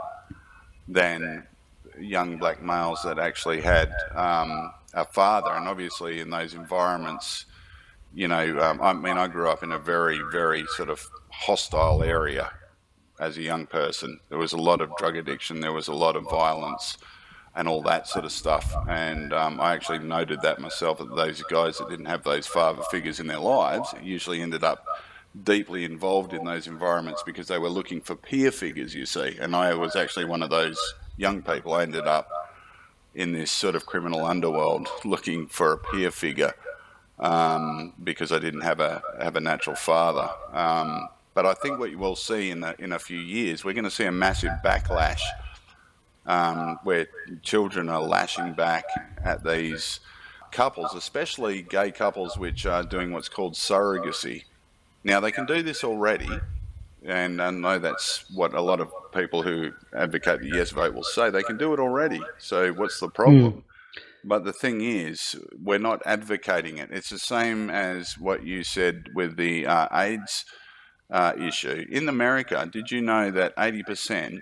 than young black males that actually had a father. And obviously in those environments, I grew up in a very, very sort of hostile area as a young person. There was a lot of drug addiction, there was a lot of violence and all that sort of stuff. And I actually noted that myself, that those guys that didn't have those father figures in their lives usually ended up deeply involved in those environments because they were looking for peer figures, you see. And I was actually one of those young people. I ended up in this sort of criminal underworld looking for a peer figure because I didn't have a natural father. But I think what you will see in a few years, we're going to see a massive backlash where children are lashing back at these couples, especially gay couples which are doing what's called surrogacy. Now, they can do this already, and I know that's what a lot of people who advocate the yes vote will say. They can do it already, so what's the problem? But the thing is, we're not advocating it. It's the same as what you said with the AIDS issue. In America, did you know that 80%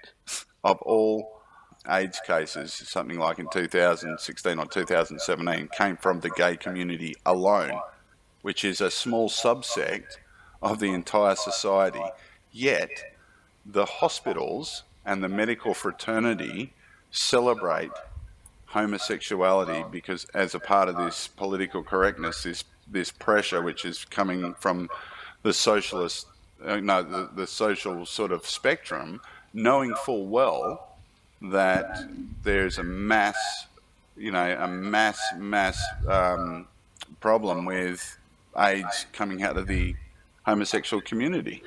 of all AIDS cases, something like in 2016 or 2017, came from the gay community alone, which is a small subsect of the entire society? Yet the hospitals and the medical fraternity celebrate homosexuality because, as a part of this political correctness, this pressure which is coming from the socialist, the social sort of spectrum, knowing full well that there's a mass problem with AIDS coming out of the homosexual community.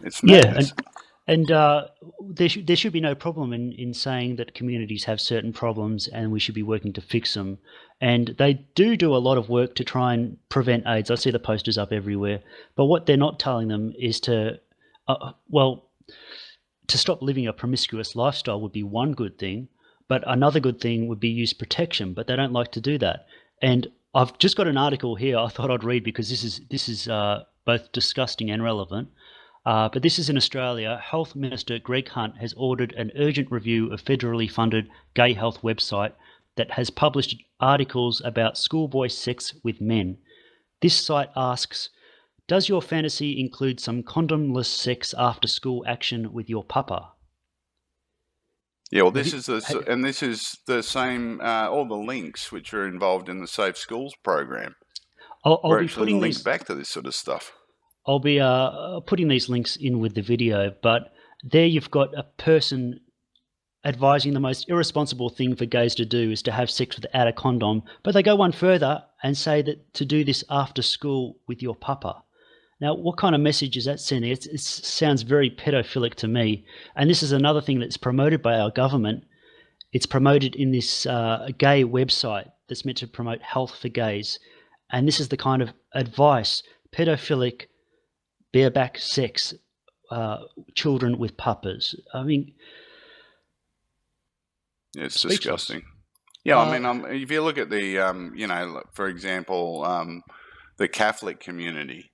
It's madness. Yeah, and there should be no problem in saying that communities have certain problems and we should be working to fix them. And they do a lot of work to try and prevent AIDS. I see the posters up everywhere. But what they're not telling them is to stop living a promiscuous lifestyle would be one good thing, but another good thing would be use protection, but they don't like to do that. And I've just got an article here I thought I'd read because this is both disgusting and relevant. But this is in Australia. Health Minister Greg Hunt has ordered an urgent review of federally funded gay health website that has published articles about schoolboy sex with men. This site asks, does your fantasy include some condomless sex after school action with your papa? Yeah, well, this is the same. All the links which are involved in the Safe Schools program. I'll be putting links back to this sort of stuff. I'll be putting these links in with the video, but there you've got a person advising the most irresponsible thing for gays to do is to have sex without a condom, but they go one further and say that to do this after school with your papa. Now, what kind of message is that sending? It sounds very pedophilic to me. And this is another thing that's promoted by our government. It's promoted in this gay website that's meant to promote health for gays. And this is the kind of advice, pedophilic, bareback sex, children with papas. I mean, it's speechless. disgusting. Yeah, I mean, if you look at the, you know, for example, the Catholic community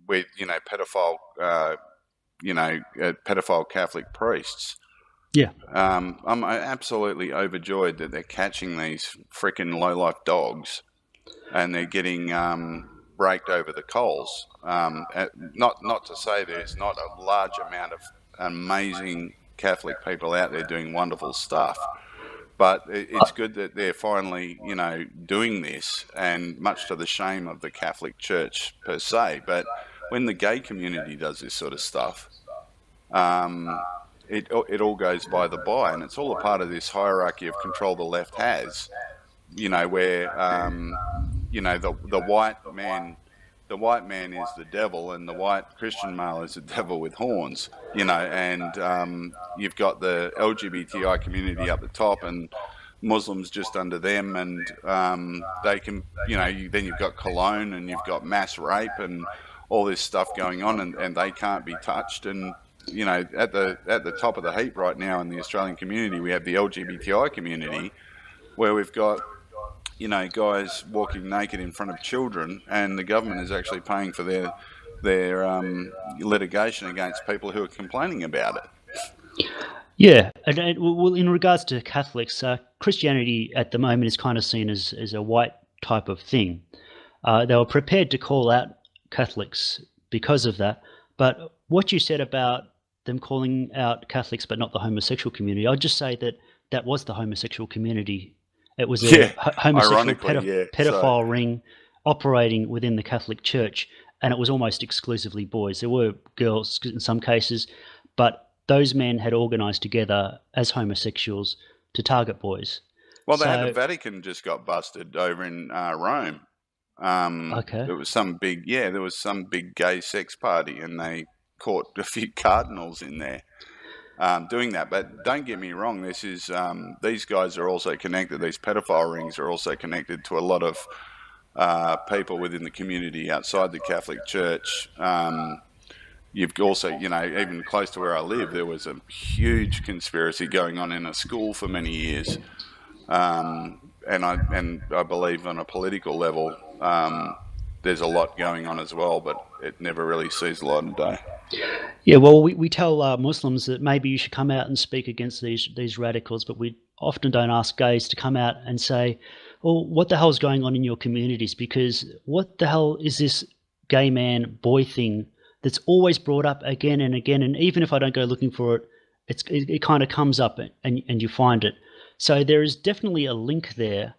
with, you know, pedophile Catholic priests. Yeah. I'm absolutely overjoyed that they're catching these freaking low-life dogs and they're getting raked over the coals. Not to say there's not a large amount of amazing Catholic people out there doing wonderful stuff, but it's good that they're finally, you know, doing this, and much to the shame of the Catholic Church per se. But when the gay community does this sort of stuff, it all goes by the by, and it's all a part of this hierarchy of control the left has. You know, where you know, the white man is the devil, and the white Christian male is the devil with horns. You know, and you've got the LGBTI community up the top, and Muslims just under them, and they can, you know, then you've got Cologne, and you've got mass rape and all this stuff going on, and they can't be touched. And you know, at the top of the heap right now in the Australian community, we have the LGBTI community, where we've got, you know, guys walking naked in front of children, and the government is actually paying for their litigation against people who are complaining about it. Yeah, and well, in regards to Catholics, Christianity at the moment is kind of seen as a white type of thing. They were prepared to call out Catholics because of that, but what you said about them calling out Catholics but not the homosexual community, I'd just say that was the homosexual community. It was a homosexual pedophile ring operating within the Catholic Church, and it was almost exclusively boys. There were girls in some cases, but those men had organised together as homosexuals to target boys. Well, they had the Vatican just got busted over in Rome. Okay. There was some big gay sex party, and they caught a few cardinals in there doing that. But don't get me wrong, this is these guys are also connected. These pedophile rings are also connected to a lot of people within the community outside the Catholic Church. You've also, you know, even close to where I live, there was a huge conspiracy going on in a school for many years. And I believe on a political level, there's a lot going on as well, but it never really sees the light of day. Yeah, well, we tell Muslims that maybe you should come out and speak against these radicals, but we often don't ask gays to come out and say, well, what the hell's going on in your communities? Because what the hell is this gay man boy thing that's always brought up again and again? And even if I don't go looking for it, it kind of comes up and you find it. So there is definitely a link there,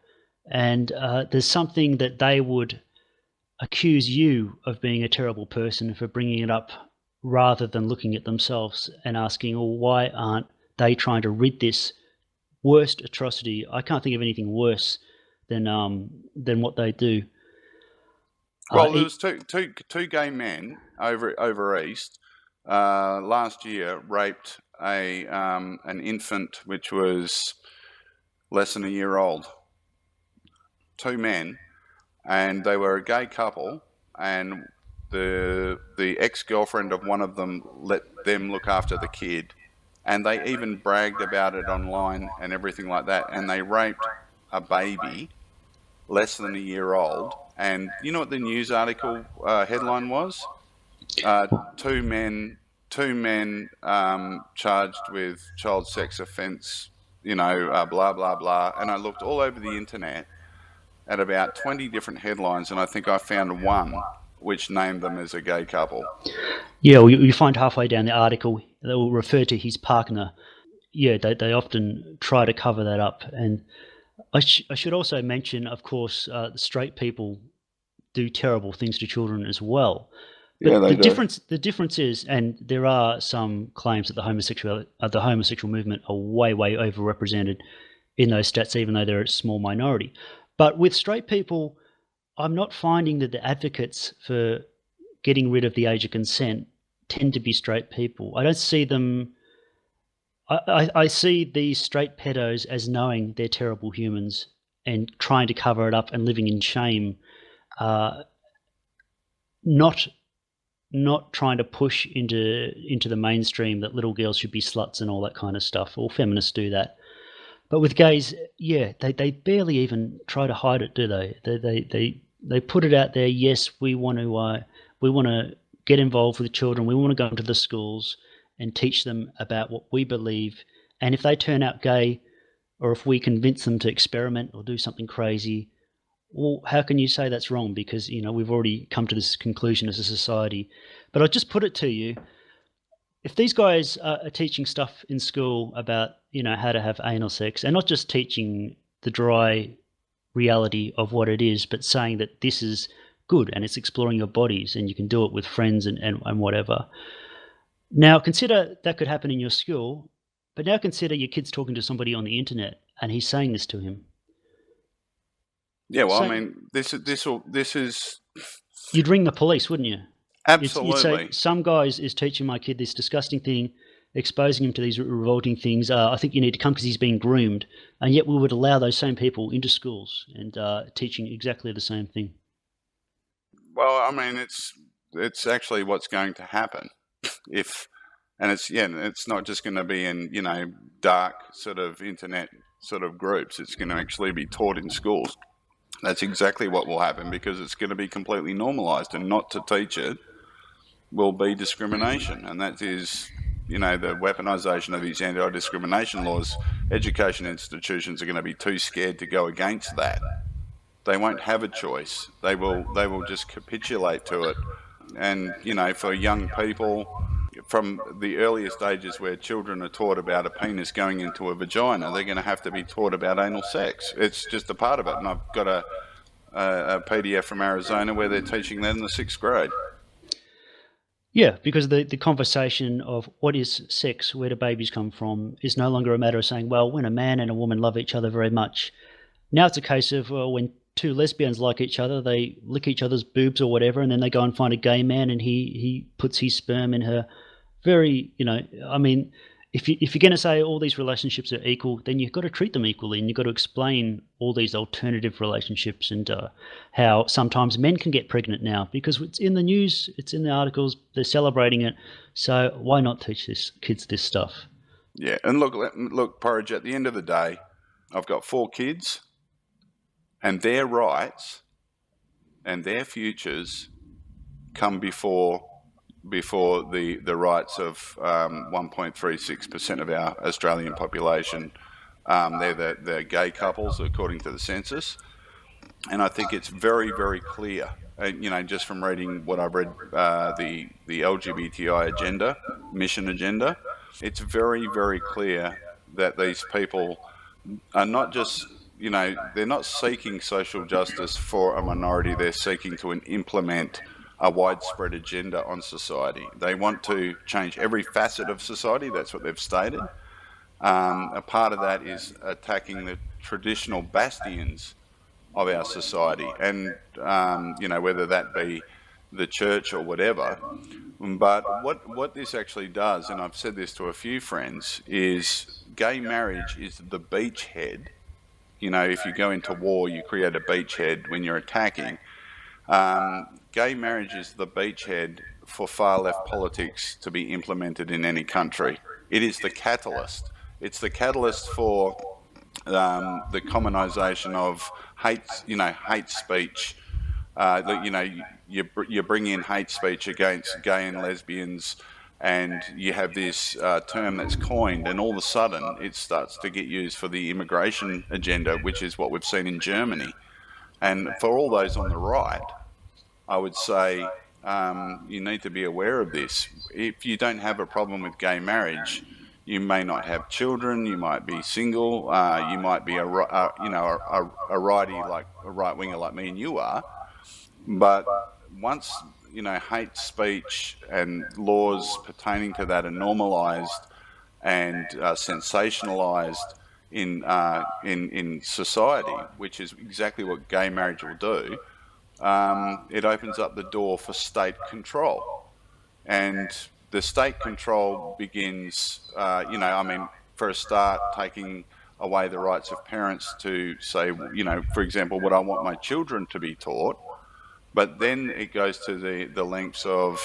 and there's something that they would accuse you of being a terrible person for bringing it up, rather than looking at themselves and asking, well, why aren't they trying to rid this worst atrocity? I can't think of anything worse than what they do. Well, there was two gay men over east last year raped an infant which was less than a year old. Two men, and they were a gay couple, and the ex-girlfriend of one of them let them look after the kid, and they even bragged about it online and everything like that, and they raped a baby less than a year old. And you know what the news article headline was? Two men charged with child sex offence, you know, blah blah blah. And I looked all over the internet at about 20 different headlines, and I think I found one which named them as a gay couple. Yeah, well, you find halfway down the article they will refer to his partner. Yeah, they often try to cover that up. And I should also mention, of course, straight people do terrible things to children as well. Yeah, they do. The difference is, and there are some claims that the homosexual movement are way, way overrepresented in those stats, even though they're a small minority. But with straight people, I'm not finding that the advocates for getting rid of the age of consent tend to be straight people. I don't see them. I see these straight pedos as knowing they're terrible humans and trying to cover it up and living in shame, not trying to push into the mainstream that little girls should be sluts and all that kind of stuff. All feminists do that. But with gays, yeah, they barely even try to hide it, do they? They put it out there. Yes, we want to get involved with children. We want to go into the schools and teach them about what we believe. And if they turn out gay, or if we convince them to experiment or do something crazy, well, how can you say that's wrong? Because we've already come to this conclusion as a society. But I'll just put it to you: if these guys are teaching stuff in school about how to have anal sex, and not just teaching the dry reality of what it is, but saying that this is good and it's exploring your bodies and you can do it with friends and whatever. Now consider that could happen in your school, but now consider your kid's talking to somebody on the internet and he's saying this to him. Yeah, well, I mean, this is. You'd ring the police, wouldn't you? Absolutely. You'd say, some guys is teaching my kid this disgusting thing, exposing him to these revolting things. I think you need to come because he's being groomed. And yet we would allow those same people into schools and teaching exactly the same thing. Well, I mean, it's actually what's going to happen it's not just going to be in dark sort of internet sort of groups. It's going to actually be taught in schools. That's exactly what will happen, because it's going to be completely normalised, and not to teach it will be discrimination, and that is, the weaponisation of these anti-discrimination laws. Education institutions are going to be too scared to go against that. They won't have a choice. They will just capitulate to it. And, for young people, from the earliest ages where children are taught about a penis going into a vagina, they're going to have to be taught about anal sex. It's just a part of it. And I've got a PDF from Arizona where they're teaching that in the 6th grade. Yeah, because the conversation of what is sex, where do babies come from, is no longer a matter of saying, well, when a man and a woman love each other very much. Now it's a case of, well, when two lesbians like each other, they lick each other's boobs or whatever, and then they go and find a gay man and he puts his sperm in her. Very, I mean, if you're going to say all these relationships are equal, then you've got to treat them equally, and you've got to explain all these alternative relationships and how sometimes men can get pregnant now, because it's in the news, it's in the articles, they're celebrating it. So why not teach kids this stuff? Yeah, and look, Porridge, at the end of the day, I've got 4 kids, and their rights and their futures come before the rights of 1.36% of our Australian population. They're the gay couples, according to the census. And I think it's very, very clear, just from reading what I've read, the LGBTI mission agenda, it's very, very clear that these people are not just, they're not seeking social justice for a minority, they're seeking to implement a widespread agenda on society. They want to change every facet of society. That's what they've stated. A part of that is attacking the traditional bastions of our society, and whether that be the church or whatever. But what this actually does, and I've said this to a few friends, is gay marriage is the beachhead. If you go into war, you create a beachhead when you're attacking. Gay marriage is the beachhead for far left politics to be implemented in any country. It is the catalyst. It's the catalyst for the commonisation of hate speech. You bring in hate speech against gay and lesbians, and you have this term that's coined, and all of a sudden it starts to get used for the immigration agenda, which is what we've seen in Germany. And for all those on the right, I would say you need to be aware of this. If you don't have a problem with gay marriage, you may not have children, you might be single, you might be a righty, like a right winger like me and you are. But once hate speech and laws pertaining to that are normalised and sensationalised in society, which is exactly what gay marriage will do, it opens up the door for state control. And the state control begins, for a start, taking away the rights of parents to say, for example, what I want my children to be taught. But then it goes to the lengths of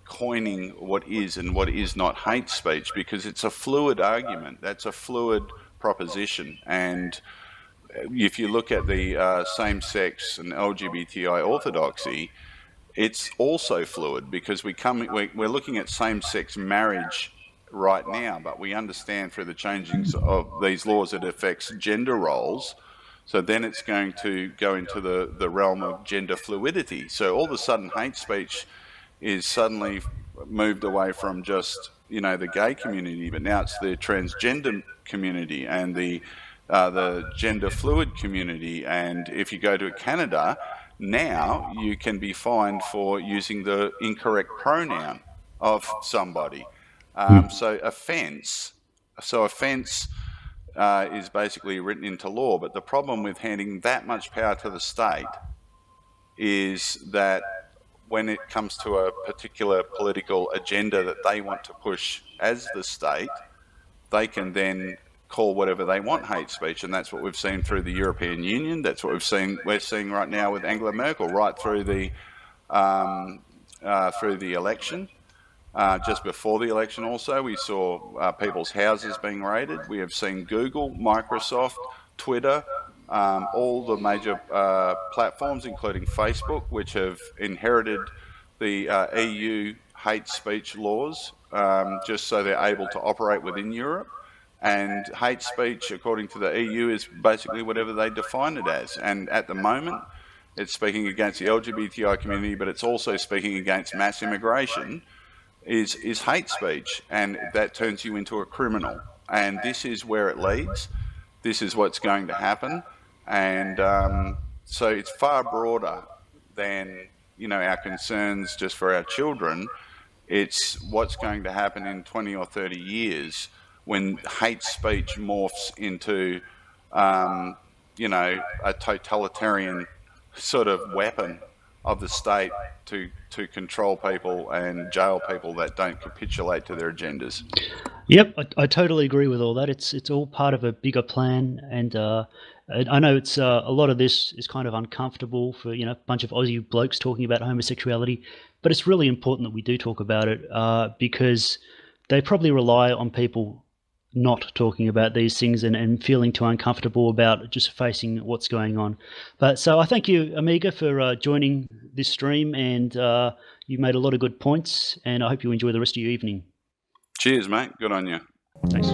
coining what is and what is not hate speech, because it's a fluid argument. That's a fluid proposition. And if you look at the same-sex and LGBTI orthodoxy, it's also fluid, because we're looking at same-sex marriage right now, but we understand through the changings of these laws it affects gender roles. So then it's going to go into the realm of gender fluidity. So all of a sudden hate speech is suddenly moved away from just, the gay community, but now it's the transgender community and the gender fluid community. And if you go to Canada, now you can be fined for using the incorrect pronoun of somebody. So offence is basically written into law. But the problem with handing that much power to the state is that when it comes to a particular political agenda that they want to push as the state, they can then call whatever they want hate speech. And that's what we've seen through the European Union. That's what we're seeing right now with Angela Merkel, right through the election. Just before the election also, we saw people's houses being raided. We have seen Google, Microsoft, Twitter, all the major platforms, including Facebook, which have inherited the EU hate speech laws, just so they're able to operate within Europe. And hate speech, according to the EU, is basically whatever they define it as. And at the moment, it's speaking against the LGBTI community, but it's also speaking against mass immigration, is hate speech. And that turns you into a criminal. And this is where it leads. This is what's going to happen. And so it's far broader than, our concerns just for our children. It's what's going to happen in 20 or 30 years when hate speech morphs into, a totalitarian sort of weapon of the state to control people and jail people that don't capitulate to their agendas. Yep, I totally agree with all that. It's all part of a bigger plan, and I know it's a lot of this is kind of uncomfortable for a bunch of Aussie blokes talking about homosexuality, but it's really important that we do talk about it because they probably rely on people not talking about these things and feeling too uncomfortable about just facing what's going on. But so I thank you, Amiga, for joining this stream, and you made a lot of good points, and I hope you enjoy the rest of your evening. Cheers, mate. Good on you. Thanks.